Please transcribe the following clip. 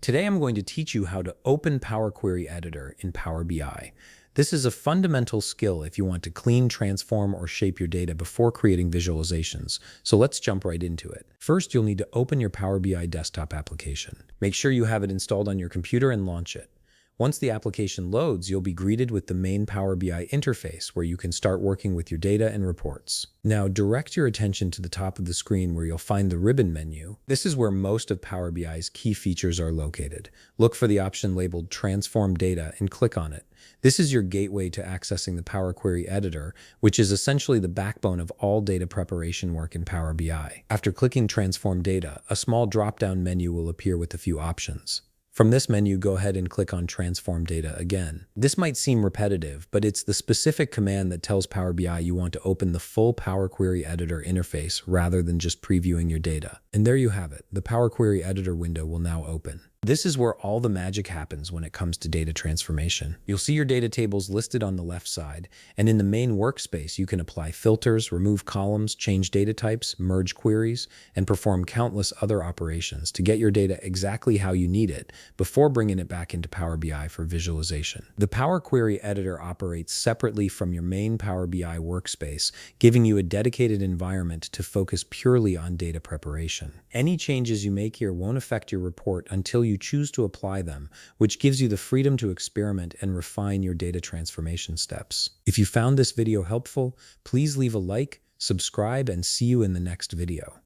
Today I'm going to teach you how to open Power Query Editor in Power BI. This is a fundamental skill if you want to clean, transform, or shape your data before creating visualizations. So let's jump right into it. First, you'll need to open your Power BI desktop application. Make sure you have it installed on your computer and launch it. Once the application loads, you'll be greeted with the main Power BI interface where you can start working with your data and reports. Now, direct your attention to the top of the screen where you'll find the ribbon menu. This is where most of Power BI's key features are located. Look for the option labeled Transform Data and click on it. This is your gateway to accessing the Power Query Editor, which is essentially the backbone of all data preparation work in Power BI. After clicking Transform Data, a small drop-down menu will appear with a few options. From this menu, go ahead and click on Transform Data again. This might seem repetitive, but it's the specific command that tells Power BI you want to open the full Power Query Editor interface rather than just previewing your data. And there you have it. The Power Query Editor window will now open. This is where all the magic happens when it comes to data transformation. You'll see your data tables listed on the left side, and in the main workspace, you can apply filters, remove columns, change data types, merge queries, and perform countless other operations to get your data exactly how you need it before bringing it back into Power BI for visualization. The Power Query Editor operates separately from your main Power BI workspace, giving you a dedicated environment to focus purely on data preparation. Any changes you make here won't affect your report until you choose to apply them, which gives you the freedom to experiment and refine your data transformation steps. If you found this video helpful, please leave a like, subscribe, and see you in the next video.